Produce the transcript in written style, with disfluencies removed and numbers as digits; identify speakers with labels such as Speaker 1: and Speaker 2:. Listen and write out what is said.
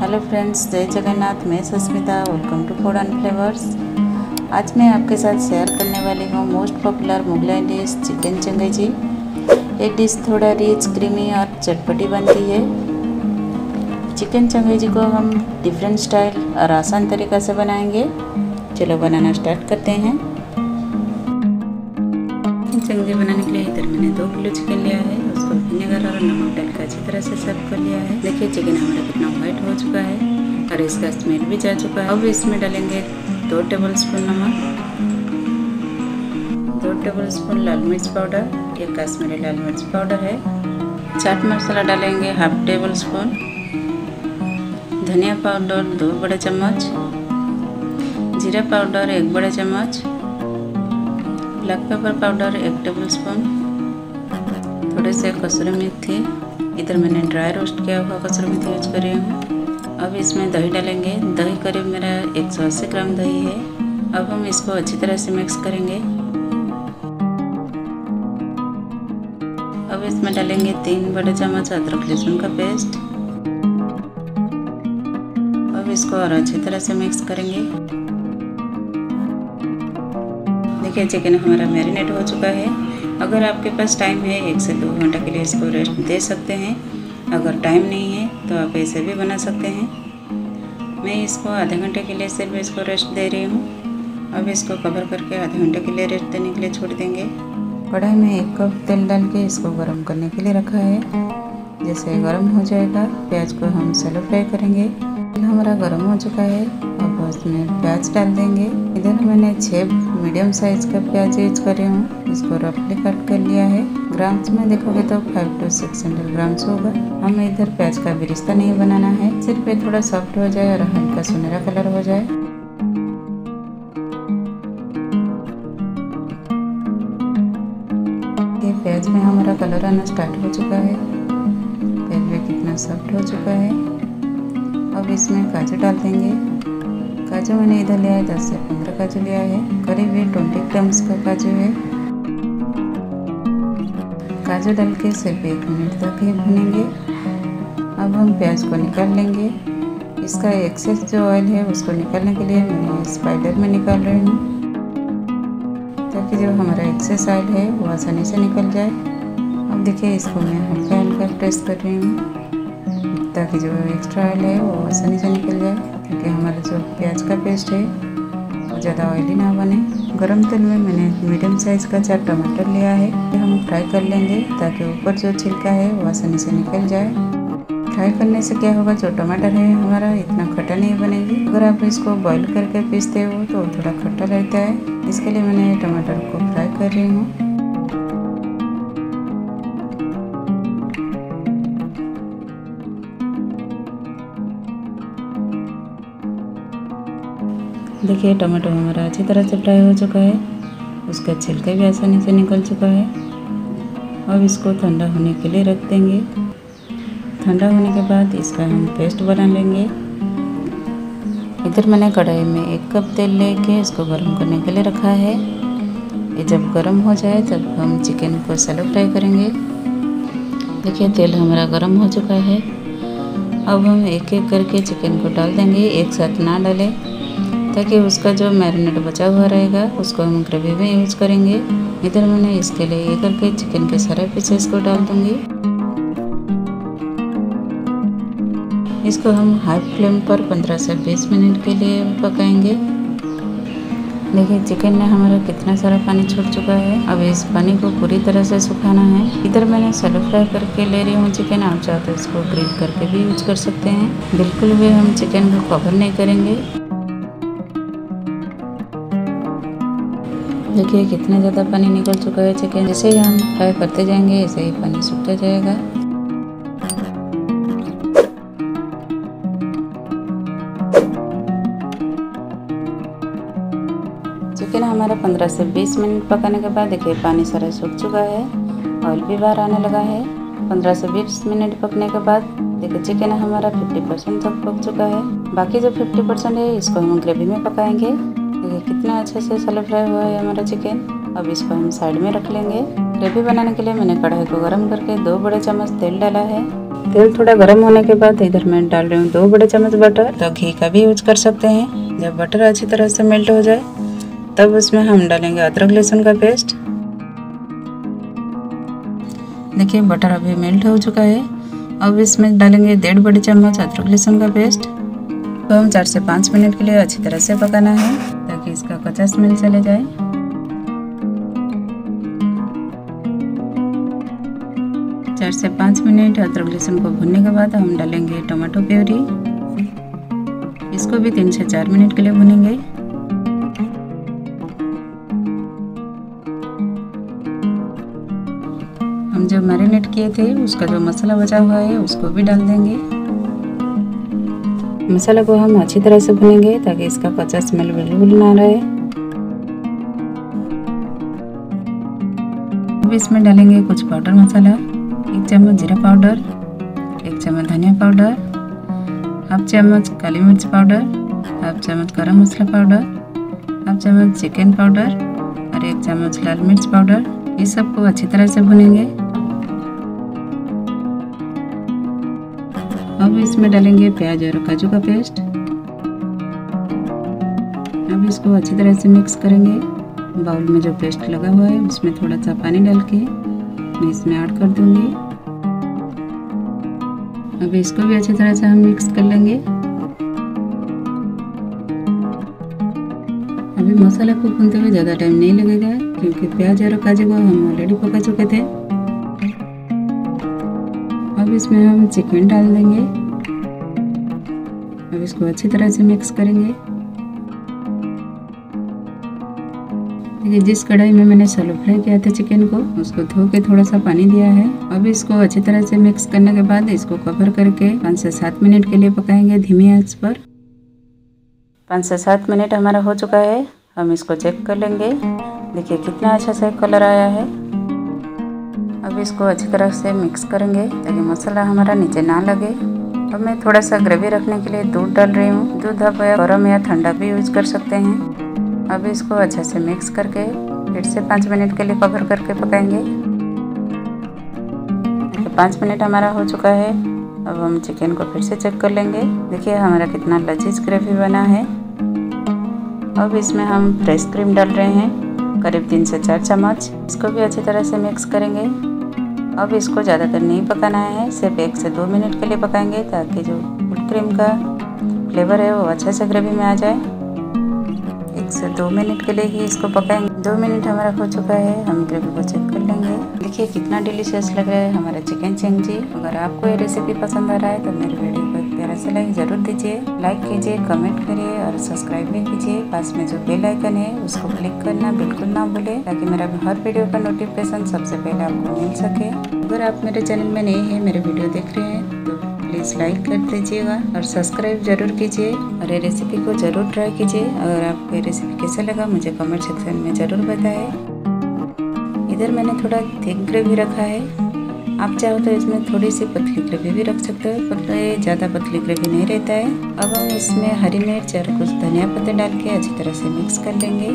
Speaker 1: Hello friends, जय जगन्नाथ। मैं Sasmita, welcome to food and flavours. आज मैं आपके साथ शेयर करने वाली हूँ most popular Mughlai dish chicken Changezi. ये डिश थोड़ा रिच, क्रीमी और चटपटी बनती है। चिकन चंगेजी को हम डिफरेंट स्टाइल और आसान तरीक़ा से बनाएंगे। चलो बनाना स्टार्ट करते हैं। चंगेजी बनाने के लिए इधर मैंने 2 किलो चिकन लिया है। उसको विनेगर और नमक डालकर अच्छी तरह से सर्व कर लिया है। देखिए चिकन हमारा कितना वाइट हो चुका है और इसका स्मेल भी जा चुका है। अब इसमें डालेंगे 2 टेबलस्पून नमक, 2 टेबलस्पून लाल मिर्च पाउडर, ये कश्मीरी लाल मिर्च पाउडर है। चाट मसाला डालेंगे हाफ टेबल स्पून, धनिया पाउडर 2 बड़े चम्मच, जीरा पाउडर 1 बड़े चम्मच, ब्लैक पेपर पाउडर 1 टेबलस्पून, थोड़े से कसूरी मेथी। इधर मैंने ड्राई रोस्ट किया हुआ कसूरी मेथी यूज कर रही हूँ। अब इसमें दही डालेंगे। दही करीब मेरा 180 ग्राम दही है। अब हम इसको अच्छी तरह से मिक्स करेंगे। अब इसमें डालेंगे 3 बड़े चम्मच अदरक लहसुन का पेस्ट। अब इसको और अच्छी तरह से मिक्स करेंगे। देखिए चिकन हमारा मैरिनेट हो चुका है। अगर आपके पास टाइम है 1 से 2 घंटा के लिए इसको रेस्ट दे सकते हैं। अगर टाइम नहीं है तो आप ऐसे भी बना सकते हैं। मैं इसको आधे घंटे के लिए सिर्फ इसको रेस्ट दे रही हूँ। अब इसको कवर करके आधे घंटे के लिए रेस्ट देने के लिए छोड़ देंगे। कढ़ाई में 1 कप तेल डाल के इसको गर्म करने के लिए रखा है। जैसे गर्म हो जाएगा प्याज को हम शैलो फ्राई करेंगे। तेल हमारा गर्म हो चुका है। अब उसमें प्याज डाल देंगे। इधर मैंने 6 मीडियम साइज का प्याज यूज कर रही हूँ। इसको रफली कट कर लिया है। ग्राम्स में देखोगे तो 500 to 600 ग्राम्स होगा। हमें इधर प्याज का बिरिस्ता नहीं बनाना है, सिर्फ ये थोड़ा सॉफ्ट हो जाए और हल्का सुनहरा कलर हो जाए। ये प्याज में हमारा कलर आना स्टार्ट हो चुका है। प्याज में कितना सॉफ्ट हो चुका है। अब इसमें काजू डाल देंगे। काजू मैंने इधर लिया है 10 से 15 काजू लिया है। करीब ये 20 ग्राम्स का काजू है। काजू डाल के सिर्फ 1 मिनट तक ही भूनेंगे। अब हम प्याज को निकाल लेंगे। इसका एक्सेस जो ऑयल है उसको निकालने के लिए मैं स्पाइडर में निकाल रही हूँ, ताकि जो हमारा एक्सेस ऑयल है वो आसानी से निकल जाए। अब देखिए इसको मैं हल्का हल्का प्रेस कर रही हूँ, ताकि जो एक्स्ट्रा ऑयल है वो आसानी से निकल जाए, ताकि हमारा जो प्याज का पेस्ट है वो ज़्यादा ऑयली ना बने। गरम तेल में मैंने मीडियम साइज़ का 4 टमाटर लिया है। हम फ्राई कर लेंगे ताकि ऊपर जो छिलका है वो आसानी से निकल जाए। फ्राई करने से क्या होगा, जो टमाटर है हमारा इतना खट्टा नहीं बनेगी। अगर आप इसको बॉईल करके पीसते हो तो थोड़ा खट्टा रहता है। इसके लिए मैंने टमाटर को फ्राई कर रही हूँ। देखिए टमाटो हमारा अच्छी तरह से फ्राई हो चुका है। उसका छिलका भी आसानी से निकल चुका है। अब इसको ठंडा होने के लिए रख देंगे। ठंडा होने के बाद इसका हम पेस्ट बना लेंगे। इधर मैंने कढ़ाई में 1 कप तेल लेके इसको गर्म करने के लिए रखा है। ये जब गर्म हो जाए तब हम चिकन को शैलो फ्राई करेंगे। देखिए तेल हमारा गर्म हो चुका है। अब हम एक एक करके चिकन को डाल देंगे, एक साथ ना डालें, ताकि उसका जो मैरिनेट बचा हुआ रहेगा उसको हम ग्रेवी में यूज करेंगे। इधर मैंने इसके लिए एक करके चिकन के सारे पीसेस को डाल दूंगी। इसको हम हाई फ्लेम पर 15 से 20 मिनट के लिए पकाएंगे। देखिए चिकन ने हमारा कितना सारा पानी छोड़ चुका है। अब इस पानी को पूरी तरह से सुखाना है। इधर मैंने शैलो फ्राई करके ले रही हूँ चिकन। आप चाहते तो इसको ग्रिल करके भी यूज कर सकते हैं। बिल्कुल भी हम चिकन को कवर नहीं करेंगे। देखिए कितना ज़्यादा पानी निकल चुका है चिकन। जैसे ही हम फ्राई करते जाएंगे ऐसे ही पानी सूखता जाएगा। चिकन हमारा 15 से 20 मिनट पकाने के बाद देखिए पानी सारा सूख चुका है, ऑयल भी बाहर आने लगा है। 15 से 20 मिनट पकने के बाद देखिए चिकन हमारा 50% तक पक चुका है। बाकी जो 50% है इसको हम ग्रेवी में पकाएंगे। देखिए कितना अच्छे से शैलो फ्राई हुआ है हमारा चिकन। अब इसको हम साइड में रख लेंगे। ग्रेवी बनाने के लिए मैंने कढ़ाई को गर्म करके 2 बड़े चम्मच तेल डाला है। तेल थोड़ा गर्म होने के बाद इधर मैं डाल रही हूँ 2 बड़े चम्मच बटर। तो घी का भी यूज कर सकते हैं। जब बटर अच्छी तरह से मेल्ट हो जाए तब उसमें हम डालेंगे अदरक लहसुन का पेस्ट। देखिए बटर अभी मेल्ट हो चुका है। अब इसमें डालेंगे 1.5 बड़े चम्मच अदरक लहसुन का पेस्ट। तो हम 4 से 5 मिनट के लिए अच्छी तरह से पकाना है ताकि इसका कच्चा स्मेल चले जाए। 4 से 5 मिनट अदरक लहसुन को भूनने के बाद हम डालेंगे टमाटो प्यूरी। इसको भी 3 से 4 मिनट के लिए भूनेंगे। हम जो मैरिनेट किए थे उसका जो मसाला बचा हुआ है उसको भी डाल देंगे। मसाला को हम अच्छी तरह से भूनेंगे ताकि इसका कच्चा स्मेल बिल्कुल ना रहे। अब इसमें डालेंगे कुछ पाउडर मसाला, 1 चम्मच जीरा पाउडर, 1 चम्मच धनिया पाउडर, हाफ चम्मच काली मिर्च पाउडर, हाफ चम्मच गरम मसाला पाउडर, हाफ चम्मच चिकन पाउडर और 1 चम्मच लाल मिर्च पाउडर। ये सबको अच्छी तरह से भूनेंगे। अब इसमें डालेंगे प्याज और काजू का पेस्ट। अब इसको अच्छी तरह से मिक्स करेंगे। बाउल में जो पेस्ट लगा हुआ है उसमें थोड़ा सा पानी डाल के मैं इसमें ऐड कर दूंगी। अब इसको भी अच्छी तरह से हम मिक्स कर लेंगे। अभी मसाला को भूनते हुए ज़्यादा टाइम नहीं लगेगा क्योंकि प्याज और काजू को हम ऑलरेडी पका चुके थे। अब इसमें हम चिकन डाल देंगे। अब इसको अच्छी तरह से मिक्स करेंगे। देखिए जिस कढ़ाई में मैंने शैलो फ्राई किया था चिकन को उसको धो के थोड़ा सा पानी दिया है। अब इसको अच्छी तरह से मिक्स करने के बाद इसको कवर करके 5 से 7 मिनट के लिए पकाएंगे धीमी आंच पर। 5 से 7 मिनट हमारा हो चुका है। हम इसको चेक कर लेंगे। देखिए कितना अच्छा सा कलर आया है। अब इसको अच्छी तरह से मिक्स करेंगे ताकि मसाला हमारा नीचे ना लगे। अब मैं थोड़ा सा ग्रेवी रखने के लिए दूध डाल रही हूँ। दूध आप गर्म या ठंडा भी यूज कर सकते हैं। अब इसको अच्छे से मिक्स करके फिर से 5 मिनट के लिए कवर करके पकाएंगे। 5 मिनट हमारा हो चुका है। अब हम चिकन को फिर से चेक कर लेंगे। देखिए हमारा कितना लजीज ग्रेवी बना है। अब इसमें हम फ्रेश क्रीम डाल रहे हैं करीब 3 से 4 चम्मच। इसको भी अच्छी तरह से मिक्स करेंगे। अब इसको ज़्यादा देर नहीं पकाना है, सिर्फ 1 से 2 मिनट के लिए पकाएंगे ताकि जो व्हिप क्रीम का फ्लेवर है वो अच्छे से ग्रेवी में आ जाए। 1 से 2 मिनट के लिए ही इसको पकाएंगे। 2 मिनट हमारा हो चुका है। हम ग्रेवी को चेक कर लेंगे। देखिए कितना डिलीशियस लग रहा है हमारा चिकन चिंगजी। अगर आपको ये रेसिपी पसंद आ रहा है तो मेरे वीडियो को एक प्यारा सा लाइक ज़रूर दीजिए। लाइक कीजिए, कमेंट करिए और सब्सक्राइब भी कीजिए। पास में जो बेल आइकन है उसको क्लिक करना बिल्कुल ना भूलें ताकि मेरा हर वीडियो का नोटिफिकेशन सबसे पहले आपको मिल सके। अगर आप मेरे चैनल में नए हैं, मेरे वीडियो देख रहे हैं तो प्लीज़ लाइक कर दीजिएगा और सब्सक्राइब जरूर कीजिए और ये रेसिपी को ज़रूर ट्राई कीजिए। अगर आपको ये रेसिपी कैसा लगा मुझे कमेंट सेक्शन में ज़रूर बताएं। इधर मैंने थोड़ा थिक ग्रेवी रखा है। आप चाहो तो इसमें थोड़ी सी पतली ग्रेवी भी रख सकते हो, पर ज़्यादा पतली ग्रेवी नहीं रहता है। अब हम इसमें हरी मिर्च और कुछ धनिया पत्ते डाल के अच्छी तरह से मिक्स कर लेंगे।